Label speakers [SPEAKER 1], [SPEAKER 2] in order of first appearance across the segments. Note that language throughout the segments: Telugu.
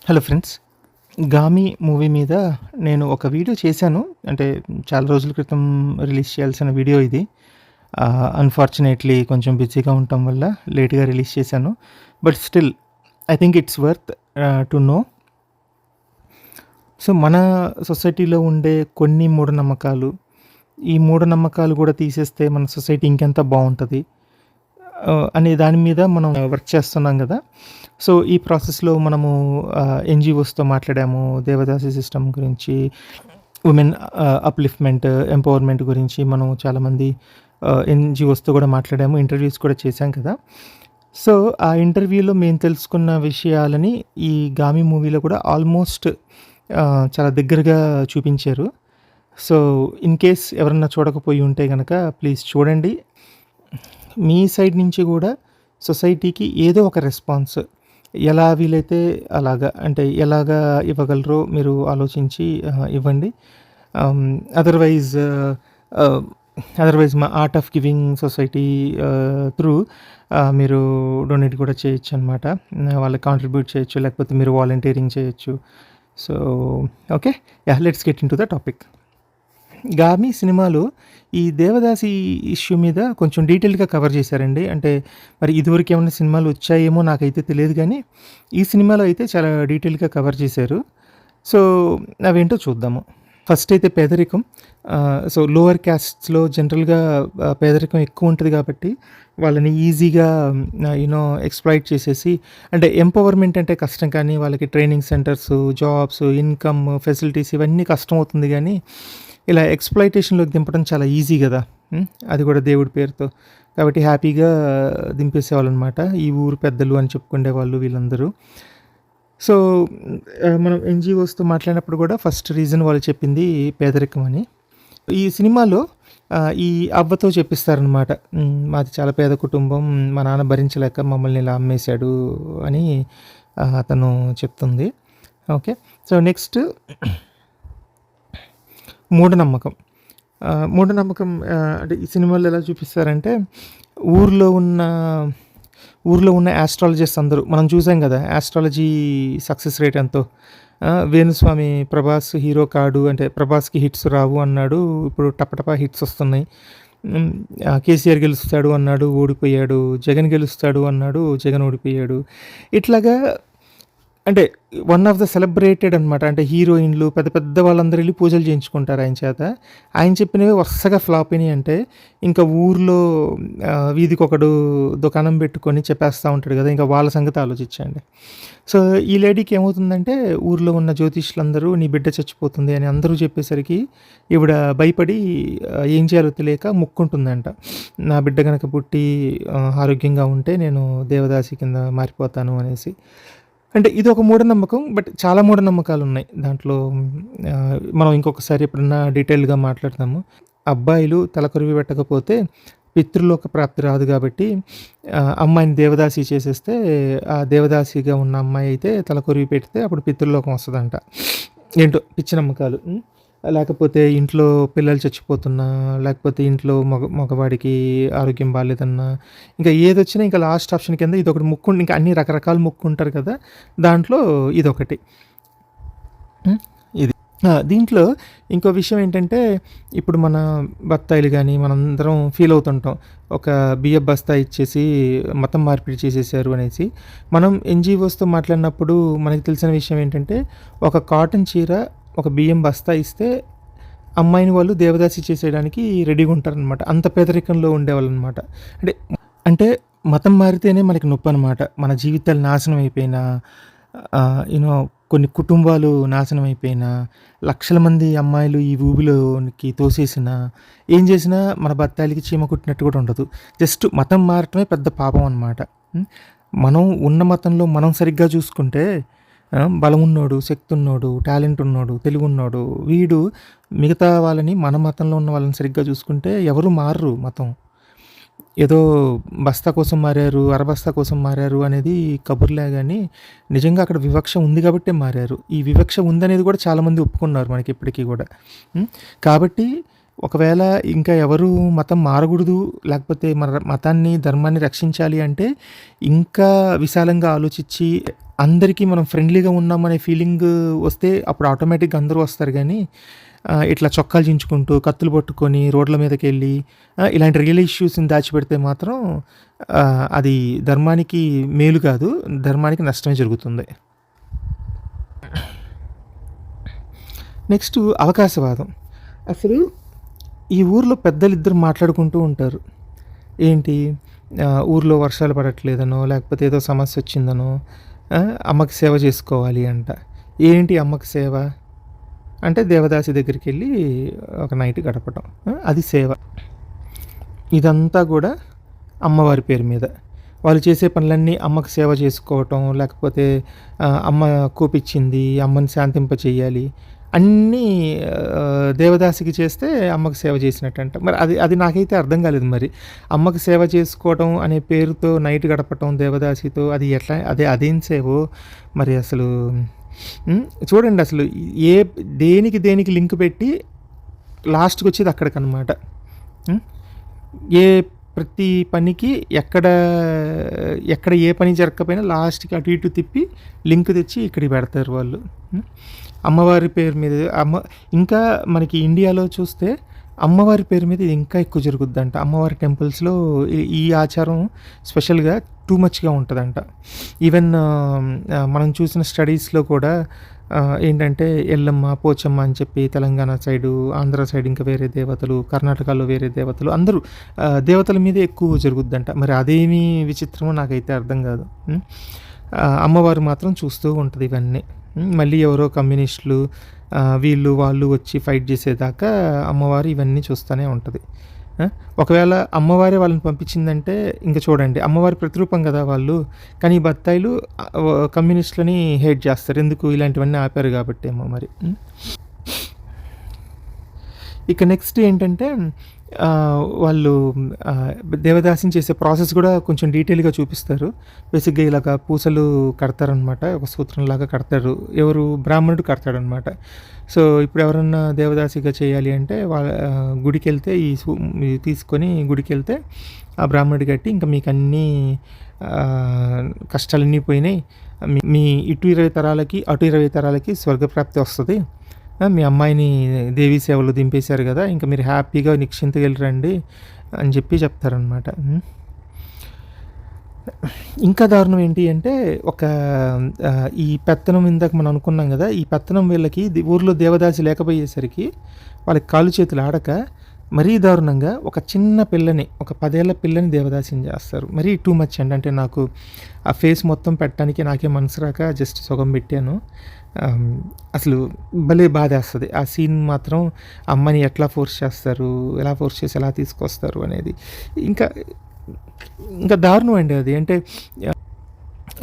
[SPEAKER 1] Hello friends. 'గామి' మూవీ మీద నేను ఒక వీడియో చేశాను. అంటే చాలా రోజుల క్రితం రిలీజ్ చేయాల్సిన వీడియో ఇది. అన్‌ఫార్చునేట్‌లీ కొంచెం బిజీగా ఉండటం వల్ల లేట్‌గా రిలీజ్ చేశాను. But still I think it's worth to know. So, మన సొసైటీలో ఉండే కొన్ని మూఢనమ్మకాలు, ఈ మూఢనమ్మకాలు కూడా తీసేస్తే మన సొసైటీ ఇంకెంత బావుంటది అనే దాని మీద మనం వర్క్ చేస్తున్నాం గదా! సో, ఈ ప్రాసెస్‌లో మనము ఎన్‌జీఓస్‌తో మాట్లాడాము. దేవదాసి సిస్టమ్ గురించి, ఉమెన్ అప్‌లిఫ్ట్‌మెంట్, ఎంపవర్‌మెంట్ గురించి మనం చాలామంది ఎన్‌జీఓస్‌తో కూడా మాట్లాడాము. ఇంటర్వ్యూస్ కూడా చేశాం కదా! సో, ఆ ఇంటర్వ్యూలో మేము తెలుసుకున్న విషయాలని ఈ 'గామి' మూవీలో కూడా ఆల్మోస్ట్ చాలా దగ్గరగా చూపించారు. సో, ఇన్ కేస్ ఎవరన్నా చూడకపోయి ఉంటే గనక ప్లీజ్ చూడండి. మీ సైడ్ నుంచి గూడా సొసైటీకి ఏదో ఒక రెస్పాన్స్ ఎలా వీలైతే అలాగా, అంటే ఎలాగా ఇవ్వగలరో మీరు ఆలోచించి ఇవ్వండి. అదర్‌వైజ్ ఆహ్, అదర్‌వైజ్ మా art of giving society through మీరు డొనేట్ కూడా చేయొచ్చనమాట. వాళ్ళకి కాంట్రిబ్యూట్ చేయొచ్చు. లేకపోతే మీరు వాలంటీరింగ్ చేయొచ్చు. So, okay. Yeah! Let's get into the topic. 'Gaami' సినిమాలో ఈ దేవదాసి ఇష్యూ మీద కొంచెం డీటెయిల్‌గా కవర్ చేశారండి. అంటే మరి ఇదివరకు ఏమన్నా సినిమాలు వచ్చాయేమో నాకైతే తెలియదు గానీ, ఈ సినిమాలో అయితే చాలా డీటెయిల్‌గా కవర్ చేశారు. సో, అవేంటో చూద్దాము. ఫస్ట్ అయితే పేదరికం. సో, లోయర్ క్యాస్ట్స్‌లో జనరల్‌గా పేదరికం ఎక్కువుంటది కాబట్టి, వాళ్ళని ఈజీగా ఎక్స్‌ప్లాయిట్ చేసేసి, అంటే ఎంపవర్‌మెంట్ అంటే కష్టం కానీ, వాళ్ళకి training centres, jobs, income, facilities ఇవన్నీ కష్టమవుతుంది గానీ, ఇలా ఎక్స్‌ప్లాయిటేషన్‌లోకి దింపడం చాలా ఈజీ గదా! అది కూడా దేవుడి పేరుతో. కాబట్టి హ్యాపీగా దింపేసేవాళ్ళనమాట. ఈ ఊరు పెద్దలు అని చెప్పుకునేవాళ్ళు వీళ్ళందరూ. సో, మనం ఎన్‌జీఓస్‌తో మాట్లాడినప్పుడు కూడా ఫస్ట్ రీజన్ వాళ్ళు చెప్పింది పేదరికం అని. ఈ సినిమాలో ఈ అవ్వతో చెప్పిస్తారనమాట. మాది చాలా పేద కుటుంబం. మా నాన్న భరించలేక మమ్మల్ని ఇలా అమ్మేశాడు అని తను చెప్తుంది. ఓకే. సో, నెక్స్ట్ మూఢనమ్మకం. మూఢనమ్మకం అంటే ఈ సినిమాలో ఎలా చూపిస్తారంటే, ఊర్లో ఉన్న ఊర్లో ఉన్న యాస్ట్రాలజిస్ట్స్ అందరూ మనం చూసాం గదా! యాస్ట్రాలజీ సక్సెస్ రేట్ ఎంతో. వేణుస్వామి 'ప్రభాస్ హీరో కాడు' అంటే 'ప్రభాస్‌కి హిట్స్ రావు' అన్నాడు. ఇప్పుడు టపటపా హిట్స్ వస్తున్నాయి. 'కేసీఆర్ గెలుస్తాడు' అన్నాడు, ఓడిపోయాడు. 'జగన్ గెలుస్తాడు' అన్నాడు, జగన్ ఓడిపోయాడు. ఇట్లాగా అంటే వన్ ఆఫ్ ద సెలబ్రేటెడ్ అనమాట. అంటే హీరోయిన్‌లు పెద్ద పెద్ద వాళ్ళందరూ ఎళ్లి పూజలు చేయించుకుంటారు ఆయన చేత. ఆయన చెప్పినవి వరుసగా ఫ్లాప్ అయినాయంటే, ఇంకా ఊర్లో వీధికొకడు దుకాణం పెట్టుకొని చెప్పేస్తా ఉంటాడు కదా! ఇంకా వాళ్ళ సంగతి ఆలోచించండి. సో, ఈ లేడీకి ఏమవుతుందంటే, ఊర్లో ఉన్న జ్యోతిష్యులందరూ నీ బిడ్డ చచ్చిపోతుంది అని అందరూ చెప్పేసరికి ఈవిడ భయపడి ఏం చేయాలో తెలియక మొక్కుంటుందంట. నా బిడ్డ గనక పుట్టి ఆరోగ్యంగా ఉంటే నేను దేవదాసి కింద మారిపోతాను అనేసి. అంటే ఇదొక మూఢనమ్మకం. బట్ చాలా మూఢనమ్మకాలున్నాయి దాంట్లో. మనం ఇంకొకసారి ఎప్పుడన్నా డీటెయిల్‌గా మాట్లాడదాము. అబ్బాయిలు తలకొరివి పెట్టకపోతే పితృలోక ప్రాప్తి రాదు గాబట్టి, అమ్మాయిని దేవదాసి చేసేస్తే, ఆ దేవదాసిగా ఉన్న అమ్మాయి అయితే తలకొరివి పెడితే అప్పుడు పితృలోకం వస్తదంట. ఏంటో పిచ్చి నమ్మకాలు. లేకపోతే ఇంట్లో పిల్లలు చచ్చిపోతున్నా, లేకపోతే ఇంట్లో మగవాడికి ఆరోగ్యం బాలేదన్నా, ఇంకా ఏదొచ్చినా ఇంకా లాస్ట్ ఆప్షన్ కింద ఇదొకటి ఇంకా అన్ని రకరకాల మొక్కుంటారు కదా! దాంట్లో ఇదొకటి. ఇది. దీంట్లో ఇంకో విషయం ఏంటంటే, ఇప్పుడు మన బత్తాయిలు గానీ, మనందరం ఫీల్ అవుతుంటాం. ఒక బియ్యపు బస్తా ఇచ్చేసి మతం మార్పిడి చేసేసారు అనేసి. మనం ఎన్‌జీఓస్‌తో మాట్లాడినప్పుడు మనకు తెలిసిన విషయం ఏంటంటే, ఒక కాటన్ చీర, ఒక బియ్యం బస్తా ఇస్తే అమ్మాయిని వాళ్ళు దేవదాసి చేసేయడానికి రెడీగా ఉంటారనమాట. అంత పేదరికంలో ఉండేవాళ్ళనమాట. అంటే అంటే మతం మారితేనే మనకి నొప్పనమాట. మన జీవితాలు నాశనం అయిపోయినా, కొన్ని కుటుంబాలు నాశనం అయిపోయినా, లక్షల మంది అమ్మాయిలు ఈ ఊబిలోనికి తోసేసినా, ఏం చేసినా మన బత్తాయిలకి చీమ కుట్టినట్టు కూడా ఉండదు. జస్ట్ మతం మారటమే పెద్ద పాపం అనమాట. మనం ఉన్న మతంలో మనం సరిగ్గా చూసుకుంటే, బలమున్నోడు, శక్తున్నోడు, టాలెంట్ ఉన్నోడు, తెలివున్నోడు వీడు మిగతా వాళ్ళని, మన మతంలో ఉన్న వాళ్ళని సరిగ్గా చూసుకుంటే ఎవరు మారరు మతం. ఏదో బస్తా కోసం మారారు, అరబస్తా కోసం మారారు అనేది కబుర్లే గానీ, నిజంగా అక్కడ వివక్ష ఉంది కాబట్టే మారారు. ఈ వివక్ష ఉందనేది కూడా చాలామంది ఒప్పుకున్నారు మనకి ఇప్పటికి గూడా. కాబట్టి ఒకవేళ ఇంకా ఎవరు మతం మారకూడదు, లేకపోతే మన మతాన్ని, ధర్మాన్ని రక్షించాలి అంటే, ఇంకా విశాలంగా ఆలోచించి, అందరికీ మనం ఫ్రెండ్లీగా ఉన్నామనే ఫీలింగ్ వస్తే అప్పుడు ఆటోమేటిక్‌గా అందరూ వస్తారు గానీ, ఇట్లా చొక్కాలు చించుకుంటూ, కత్తులు పట్టుకొని రోడ్ల మీదకెళ్ళి ఇలాంటి రియల్ ఇష్యూస్‌ని దాచిపెడితే మాత్రం అది ధర్మానికి మేలు కాదు, ధర్మానికి నష్టమే జరుగుతుంది. నెక్స్టు అవకాశవాదం. అసలు ఈ ఊర్లో పెద్దలిద్దరు మాట్లాడుకుంటూ ఉంటారు. ఏంటి, ఊర్లో వర్షాలు పడట్లేదనో, లేకపోతే ఏదో సమస్యొచ్చిందనో, అమ్మకి సేవ చేసుకోవాలి అంట. ఏంటి అమ్మకి సేవ? అంటే దేవదాసి దగ్గరికెళ్ళి ఒక నైట్ గడపటం. అది సేవ. ఇదంతా గూడా అమ్మవారి పేరు మీద. వాళ్ళు చేసే పనులన్నీ అమ్మకి సేవ చేసుకోవటం, లేకపోతే అమ్మ కోపిచ్చింది, అమ్మని శాంతింపచేయాలి. అన్నీ దేవదాసికి చేస్తే అమ్మకి సేవ చేసినట్టంట. మరి అది అది నాకైతే అర్థం కాలేదు మరి. అమ్మకి సేవ చేసుకోవటం అనే పేరుతో నైట్ గడపటం దేవదాసితో, అది ఎట్లా, అదేం సేవో మరి అసలు. చూడండి అసలు ఏ దేనికి లింక్ పెట్టి లాస్ట్‌కొచ్చేది అక్కడికనమాట. ఏ ప్రతి పనికి ఎక్కడ ఏ పని జరగకపోయినా లాస్ట్‌కి అటు ఇటు తిప్పి లింక్ తెచ్చి ఇక్కడికి పెడతారు వాళ్ళు. అమ్మవారి పేరు మీద ఇంకా మనకి ఇండియాలో చూస్తే అమ్మవారి పేరు మీద ఇది ఇంకా ఎక్కువ జరుగుద్దంట. అమ్మవారి టెంపుల్స్‌లో ఈ ఆచారం స్పెషల్‌గా టూ మచ్‌గా ఉంటదంట. ఈవెన్ మనం చూసిన స్టడీస్‌లో కూడా ఏంటంటే ఎల్లమ్మ, పోచమ్మ అని చెప్పి తెలంగాణ సైడు, ఆంధ్ర సైడ్ ఇంకా వేరే దేవతలు, కర్ణాటకలో వేరే దేవతలు, అందరూ దేవతల మీదే ఎక్కువ జరుగుద్దంట. మరి అదేమి విచిత్రమో నాకైతే అర్థం కాదు. అమ్మవారు మాత్రం చూస్తూ ఉంటది ఇవన్నీ. మళ్ళీ ఎవరో కమ్యూనిస్టులు వీళ్ళు వాళ్ళు వచ్చి ఫైట్ చేసేదాకా అమ్మవారు ఇవన్నీ చూస్తూనే ఉంటది. ఒకవేళ అమ్మవారే వాళ్ళని పంపించిందంటే ఇంక చూడండి, అమ్మవారి ప్రతిరూపం కదా వాళ్ళు. కానీ ఈ బత్తాయిలు కమ్యూనిస్టులని హేట్ చేస్తారు. ఎందుకు, ఇలాంటివన్నీ ఆపారు కాబట్టేమో మరి. ఇక నెక్స్ట్ ఏంటంటే వాళ్ళు దేవదాసిని చేసే ప్రాసెస్ కూడా కొంచెం డీటెయిల్‌గా చూపిస్తారు. బేసిక్‌గా ఇలాగ పూసలు కడతారనమాట. ఒక సూత్రంలాగా కడతారు. ఎవరు, బ్రాహ్మణుడు కడతాడనమాట. సో, ఇప్పుడు ఎవరన్నా దేవదాసిగా చేయాలి అంటే గుడికెళ్తే ఇవి తీసుకొని గుడికెళ్తే ఆ బ్రాహ్మణుడు కట్టి, ఇంకా మీకన్నీ కష్టాలన్నీ పోయినాయి. మీ ఇటు 20 తరాలకి, అటు 20 తరాలకి స్వర్గప్రాప్తి వస్తది. మీ అమ్మాయిని దేవీ సేవలో దింపేశారు కదా, ఇంకా మీరు హ్యాపీగా నిశ్చింతగెళ్ళి రండి అని చెప్పి చెప్తారనమాట. ఇంకా దారుణం ఏంటి అంటే, ఈ పెత్తనం ఇందాక మనం అనుకున్నాం కదా, ఈ పెత్తనం వీళ్ళకి ఊర్లో దేవదాసి లేకపోయేసరికి వాళ్ళకి కాళ్ళు చేతులు ఆడక మరీ దారుణంగా ఒక చిన్న పిల్లని, ఒక 10 ఏళ్ల పిల్లని దేవదాసిని చేస్తారు. మరీ టూ మచ్ అండి. అంటే నాకు ఆ ఫేస్ మొత్తం పెట్టడానికి నాకే మనసు రాక జస్ట్ సగం పెట్టాను. అసలు భలే బాధేస్తది. ఆ సీన్ మాత్రం అమ్మని ఎట్లా ఫోర్స్ చేస్తారు, ఎలా ఫోర్స్ చేసి ఎలా తీసుకొస్తారు అనేది ఇంకా దారుణం అండి అది.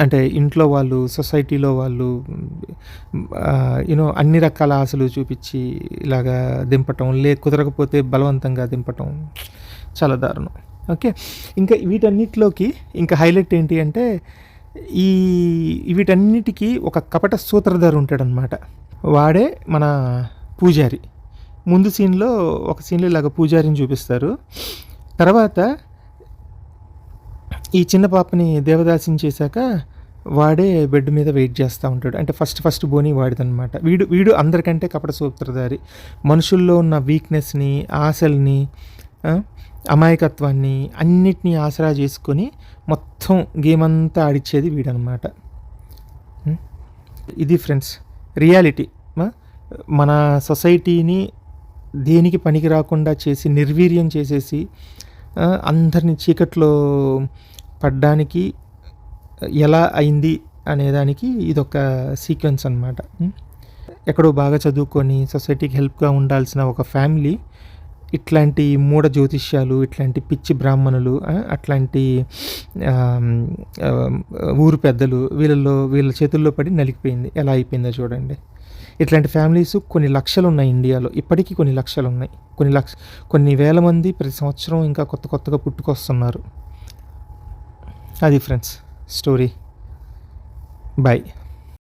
[SPEAKER 1] అంటే ఇంట్లో వాళ్ళు, సొసైటీలో వాళ్ళు అన్ని రకాల ఆశలు చూపించి ఇలాగా దింపటం, కుదరకపోతే బలవంతంగా దింపటం చాలా దారుణం. ఓకే. ఇంకా వీటన్నిటిలోకి ఇంకా హైలైట్ ఏంటి అంటే, వీటన్నిటికీ ఒక కపట సూత్రధారి ఉంటాడనమాట. వాడే మన పూజారి. ముందు ఒక సీన్లో ఇలాగ పూజారిని చూపిస్తారు. తర్వాత ఈ చిన్న పాపని దేవదాసిని చేశాక వాడే బెడ్ మీద వెయిట్ చేస్తూ ఉంటాడు. అంటే ఫస్ట్ బోని వాడిదనమాట. వీడు అందరికంటే కపట సూత్రధారి. మనుషుల్లో ఉన్న వీక్నెస్ని, ఆశల్ని, అమాయకత్వాన్ని అన్నిటినీ ఆసరా చేసుకొని మొత్తం గేమ్ అంతా ఆడిచ్చేది వీడనమాట. ఇది ఫ్రెండ్స్ రియాలిటీ. మన సొసైటీని దేనికి పనికి రాకుండా చేసి నిర్వీర్యం చేసేసి అందరినీ చీకట్లో పడ్డానికి ఎలా అయింది అనేదానికి ఇదొక సీక్వెన్స్ అనమాట. ఎక్కడో బాగా చదువుకొని సొసైటీకి హెల్ప్గా ఉండాల్సిన ఒక ఫ్యామిలీ ఇట్లాంటి మూఢ జ్యోతిష్యాలు, ఇట్లాంటి పిచ్చి బ్రాహ్మణులు, అట్లాంటి ఊరు పెద్దలు వీళ్ళ చేతుల్లో పడి నలిగిపోయింది. ఎలా అయిపోయిందో చూడండి. ఇట్లాంటి ఫ్యామిలీస్ కొన్ని లక్షలు ఉన్నాయి ఇండియాలో. ఇప్పటికీ కొన్ని లక్షలు ఉన్నాయి. కొన్ని వేల మంది ప్రతి సంవత్సరం ఇంకా కొత్తగా పుట్టుకొస్తున్నారు. అది ఫ్రెండ్స్ స్టోరీ. బాయ్.